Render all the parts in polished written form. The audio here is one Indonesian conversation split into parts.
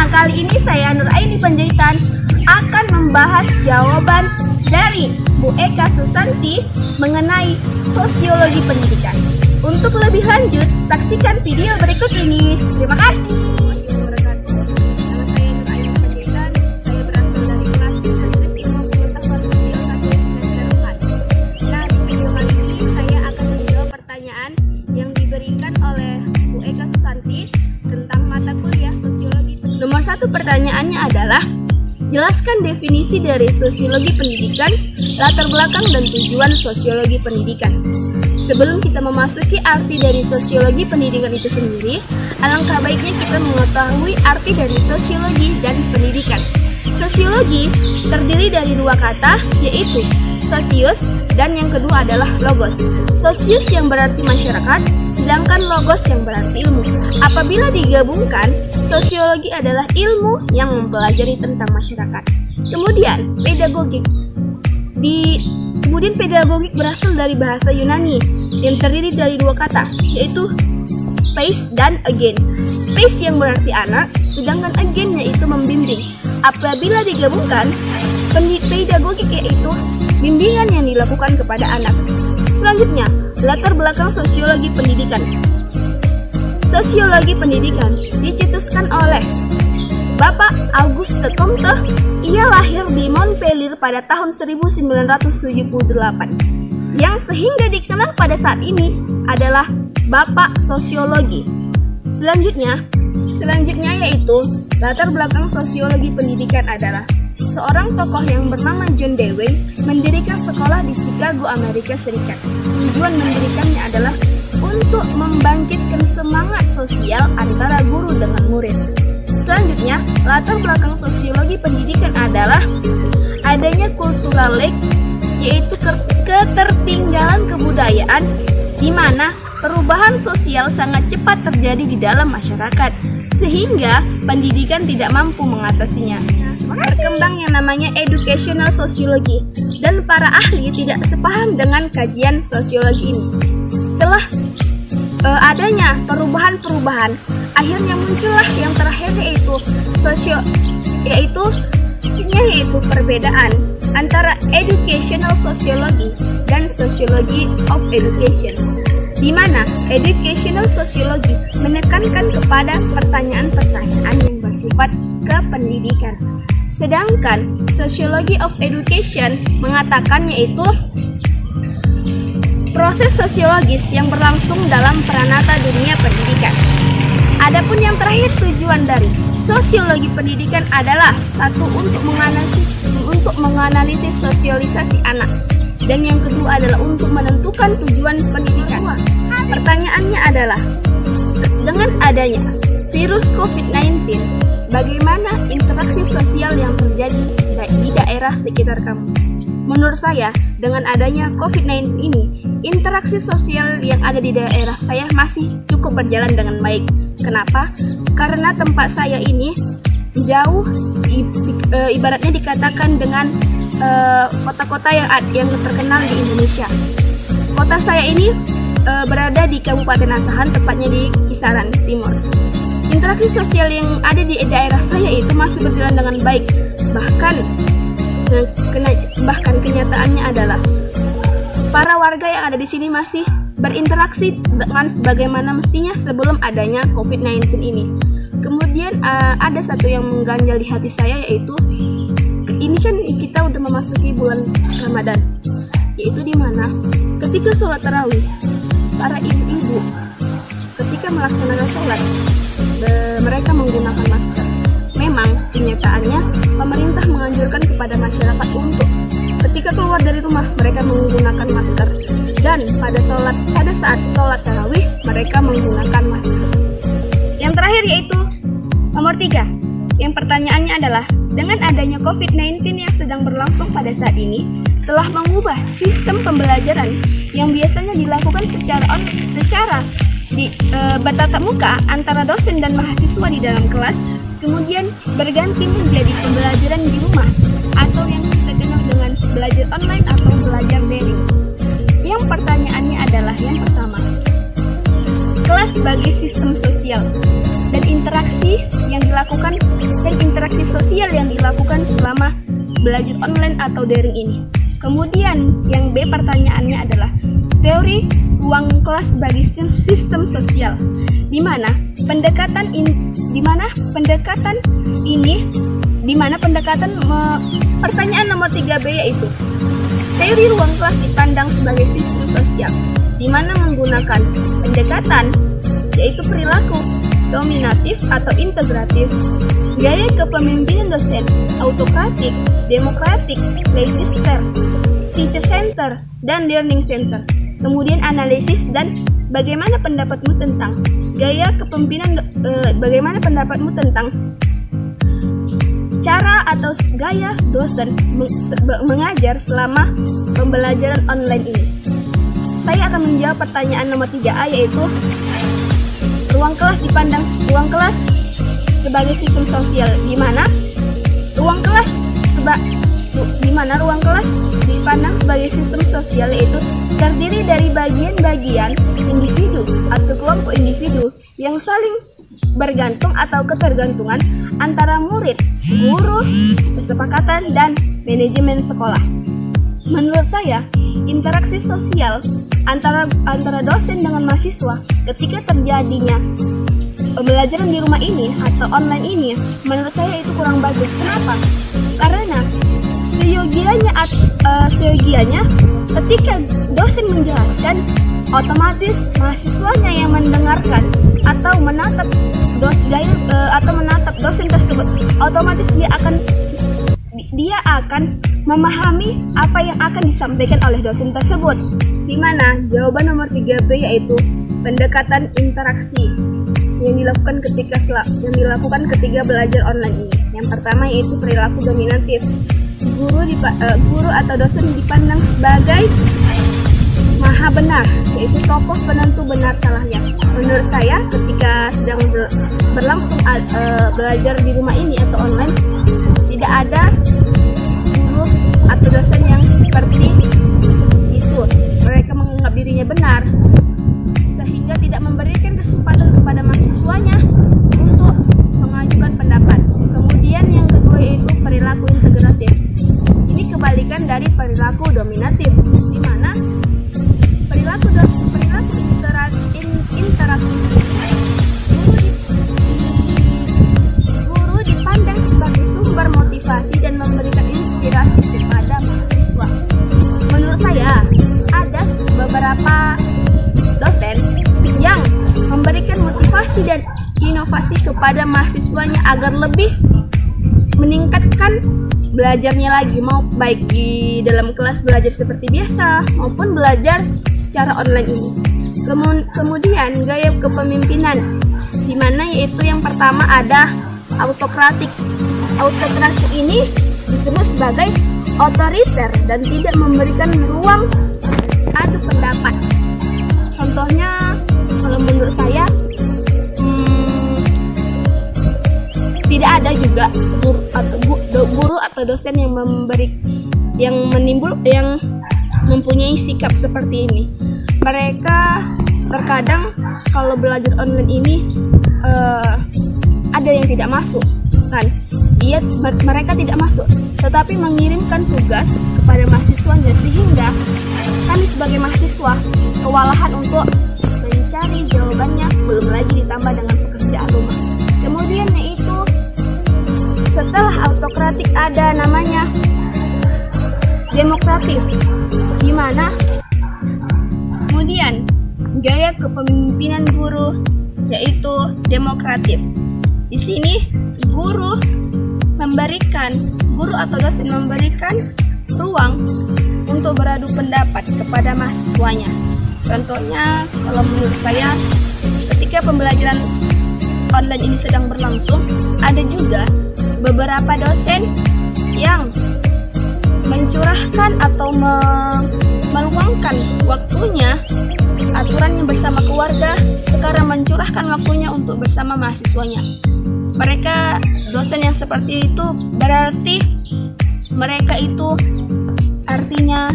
kali ini saya Nuraini Panjaitan akan membahas jawaban dari Bu Eka Susanti mengenai sosiologi pendidikan. Untuk lebih lanjut, saksikan video berikut ini. Terima kasih. Nomor 1 pertanyaannya adalah, jelaskan definisi dari sosiologi pendidikan, latar belakang dan tujuan sosiologi pendidikan. Sebelum kita memasuki arti dari sosiologi pendidikan itu sendiri, alangkah baiknya kita mengetahui arti dari sosiologi dan pendidikan. Sosiologi terdiri dari 2 kata, yaitu sosius dan yang kedua adalah logos. Sosius yang berarti masyarakat, sedangkan logos yang berarti ilmu. Apabila digabungkan, sosiologi adalah ilmu yang mempelajari tentang masyarakat. Kemudian, pedagogik. Kemudian pedagogik berasal dari bahasa Yunani yang terdiri dari 2 kata, yaitu pais dan agen. Pais yang berarti anak, sedangkan agen yaitu membimbing. Apabila digabungkan, pedagogik yaitu bimbingan yang dilakukan kepada anak. Selanjutnya, latar belakang sosiologi pendidikan. Sosiologi pendidikan dicetuskan oleh Bapak Auguste Comte. Ia lahir di Montpellier pada tahun 1978. Yang sehingga dikenal pada saat ini adalah Bapak Sosiologi. Selanjutnya yaitu latar belakang sosiologi pendidikan adalah seorang tokoh yang bernama John Dewey mendirikan sekolah di Chicago, Amerika Serikat. Tujuan mendirikannya adalah untuk membangkitkan semangat sosial antara guru dengan murid. Selanjutnya, latar belakang sosiologi pendidikan adalah adanya cultural lag, yaitu ketertinggalan kebudayaan, di mana perubahan sosial sangat cepat terjadi di dalam masyarakat, sehingga pendidikan tidak mampu mengatasinya. Berkembang yang namanya educational sociology, dan para ahli tidak sepaham dengan kajian sosiologi ini. Setelah adanya perubahan-perubahan, akhirnya muncullah yang terakhir yaitu perbedaan antara educational sociology dan sociology of education, di mana educational sociology menekankan kepada pertanyaan-pertanyaan yang bersifat kependidikan. Sedangkan Sociology of Education mengatakan yaitu proses sosiologis yang berlangsung dalam peranata dunia pendidikan. Adapun yang terakhir, tujuan dari sosiologi pendidikan adalah satu, untuk menganalisis sosialisasi anak, dan yang kedua adalah untuk menentukan tujuan pendidikan. Pertanyaannya adalah, dengan adanya virus COVID-19, bagaimana interaksi sosial yang terjadi di daerah sekitar kamu? Menurut saya, dengan adanya COVID-19 ini, interaksi sosial yang ada di daerah saya masih cukup berjalan dengan baik. Kenapa? Karena tempat saya ini jauh, ibaratnya dikatakan dengan kota-kota yang terkenal di Indonesia. Kota saya ini berada di Kabupaten Asahan, tepatnya di Kisaran Timur. Interaksi sosial yang ada di daerah saya itu masih berjalan dengan baik. Bahkan kenyataannya adalah para warga yang ada di sini masih berinteraksi dengan sebagaimana mestinya sebelum adanya COVID-19 ini. Kemudian ada satu yang mengganjal di hati saya, yaitu ini kan kita udah memasuki bulan Ramadan, yaitu di mana ketika sholat tarawih, para ibu-ibu ketika melaksanakan sholat mereka menggunakan masker. Memang kenyataannya pemerintah menganjurkan kepada masyarakat untuk ketika keluar dari rumah mereka menggunakan masker, dan pada saat sholat tarawih mereka menggunakan masker. Yang terakhir yaitu nomor 3. Yang pertanyaannya adalah, dengan adanya COVID-19 yang sedang berlangsung pada saat ini telah mengubah sistem pembelajaran yang biasanya dilakukan secara bertatap muka antara dosen dan mahasiswa di dalam kelas, kemudian berganti menjadi pembelajaran di rumah atau yang kita kenal dengan belajar online atau belajar daring. Yang pertanyaannya adalah, yang pertama, kelas sebagai sistem sosial dan interaksi sosial yang dilakukan selama belajar online atau daring ini. Kemudian yang B pertanyaannya adalah teori ruang kelas sebagai sistem sosial, di mana pertanyaan nomor 3B yaitu teori ruang kelas dipandang sebagai sistem sosial, di mana menggunakan pendekatan yaitu perilaku dominatif atau integratif, gaya kepemimpinan dosen, autokratik, demokratik, laissez-faire, teacher center, dan learning center. Kemudian analisis dan bagaimana pendapatmu tentang cara atau gaya dosen mengajar selama pembelajaran online ini. Saya akan menjawab pertanyaan nomor 3A yaitu ruang kelas sebagai sistem sosial, di mana ruang kelas dipandang sebagai sistem sosial yaitu terdiri dari bagian-bagian individu atau kelompok individu yang saling bergantung atau ketergantungan antara murid, guru, kesepakatan, dan manajemen sekolah. Menurut saya, interaksi sosial antara dosen dengan mahasiswa ketika terjadinya pembelajaran di rumah ini atau online ini, menurut saya itu kurang bagus. Kenapa? Karena seyogianya ketika dosen menjelaskan, otomatis mahasiswanya yang mendengarkan atau menatap dosen tersebut, otomatis dia akan memahami apa yang akan disampaikan oleh dosen tersebut. Di mana jawaban nomor 3B yaitu pendekatan interaksi yang dilakukan ketika belajar online ini. Yang pertama yaitu perilaku dominatif. Guru atau dosen dipandang sebagai maha benar, yaitu tokoh penentu benar salahnya. Menurut saya, ketika sedang berlangsung belajar di rumah ini atau online, tidak ada guru atau dosen yang seperti itu. Mereka menganggap dirinya benar, sehingga tidak memberikan kesempatan kepada mahasiswanya untuk mengajukan pendapat. Kemudian yang kedua yaitu perilaku integratif. Ini kebalikan dari perilaku dominatif, di mana perilaku interaktif guru dipandang sebagai sumber motivasi dan memberikan inspirasi kepada mahasiswa. Menurut saya, ada beberapa dosen yang memberikan motivasi dan inovasi kepada mahasiswanya agar lebih meningkatkan belajarnya lagi, mau baik di dalam kelas belajar seperti biasa maupun belajar secara online ini. Kemudian gaya kepemimpinan, di mana yaitu yang pertama ada autokratik. Autokratik ini disebut sebagai otoriter dan tidak memberikan ruang adu pendapat. Contohnya, kalau menurut saya tidak ada juga guru atau dosen yang mempunyai sikap seperti ini. Mereka terkadang kalau belajar online ini ada yang tidak masuk, kan? Mereka tidak masuk, tetapi mengirimkan tugas kepada mahasiswanya, sehingga kami sebagai mahasiswa kewalahan untuk mencari jawabannya, belum lagi ditambah dengan pekerjaan rumah. Kemudian yaitu setelah autokratik ada namanya demokratif, di mana kemudian gaya kepemimpinan guru yaitu demokratif. Di sini guru atau dosen memberikan ruang untuk beradu pendapat kepada mahasiswanya. Contohnya, kalau menurut saya, ketika pembelajaran online ini sedang berlangsung, ada juga beberapa dosen yang mencurahkan atau meluangkan waktunya, aturannya bersama keluarga, sekarang mencurahkan waktunya untuk bersama mahasiswanya. Mereka dosen yang seperti itu berarti mereka itu artinya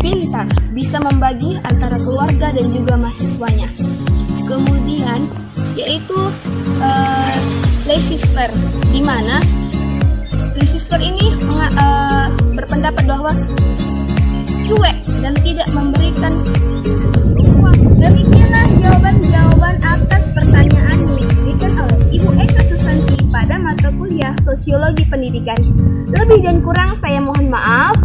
pintar, bisa membagi antara keluarga dan juga mahasiswanya. Kemudian yaitu laissez-faire, di mana laissez-faire ini berpendapat bahwa cuek dan tidak memberikan ruang. Demikianlah jawaban-jawaban atas pertanyaan yang diberikan oleh Ibu Eka Susanti pada mata kuliah Sosiologi Pendidikan. Lebih dan kurang saya mohon maaf,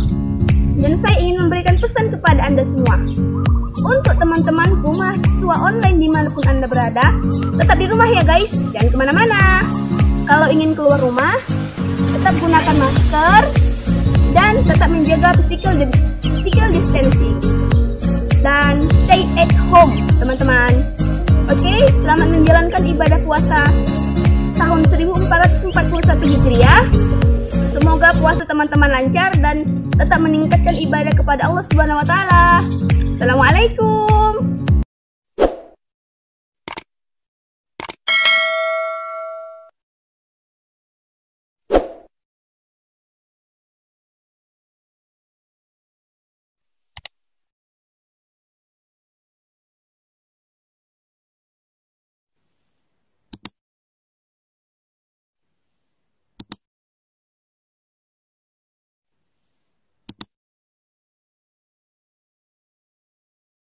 dan saya ingin memberikan pesan kepada Anda semua. Untuk teman-temanku mahasiswa online dimanapun Anda berada, tetap di rumah ya guys, jangan kemana-mana. Kalau ingin keluar rumah, tetap gunakan masker dan tetap menjaga physical distancing. Dan stay at home teman-teman. Oke, selamat menjalankan ibadah puasa tahun 1441 Hijriah. Semoga puasa teman-teman lancar dan tetap meningkatkan ibadah kepada Allah Subhanahu wa taala. Assalamualaikum.